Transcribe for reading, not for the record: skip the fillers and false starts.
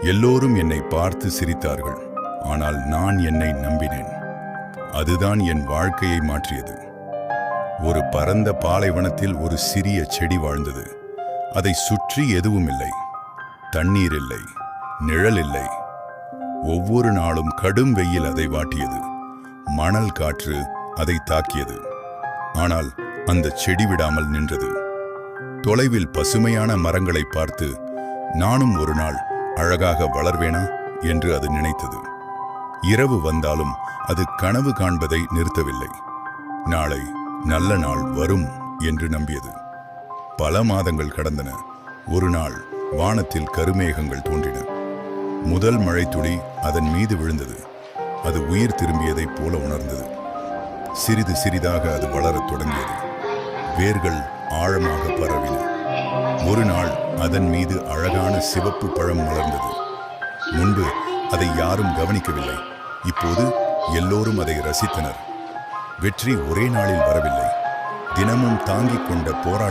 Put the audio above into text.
எல்லோரும் என்னை பார்த்து சிரித்தார்கள். ஆனால் நான் என்னை நம்பினேன். அதுதான் என் வாழ்க்கையை மாற்றியது. ஒரு பரந்த பாலைவனத்தில் ஒரு சிறிய செடி வாழ்ந்தது. அதை சுற்றி எதுவும் இல்லை. தண்ணீர் இல்லை, நிழல் இல்லை. ஒவ்வொரு நாளும் கடும் வெயில் அதை வாட்டியது. மணல் காற்று அதை தாக்கியது. ஆனால் அந்த செடி விடாமல் நின்றது. தொலைவில் பசுமையான மரங்களை பார்த்து நானும் ஒரு நாள் அழகாக வளர்வேனா என்று அது நினைத்தது. இரவு வந்தாலும் அது கனவு காண்பதை நிறுத்தவில்லை. நாளை நல்ல நாள் வரும் என்று நம்பியது. பல மாதங்கள் கடந்தன. ஒரு நாள் வானத்தில் கருமேகங்கள் தோன்றின. முதல் மழைத்துளி அதன் மீது விழுந்தது. அது உயிர் திரும்பியதைப் போல உணர்ந்தது. சிறிது சிறிதாக அது வளரத் தொடங்கியது. வேர்கள் ஆழமாக பரவின. ஒரு நாள் அதன் மீது அழகான சிவப்பு பழம் மலர்ந்தது. முன்பு அதை யாரும் கவனிக்கவில்லை. இப்போது எல்லோரும் அதை ரசித்தனர். வெற்றி ஒரே நாளில் வரவில்லை. தினமும் தாங்கிக் கொண்ட போராட்டம்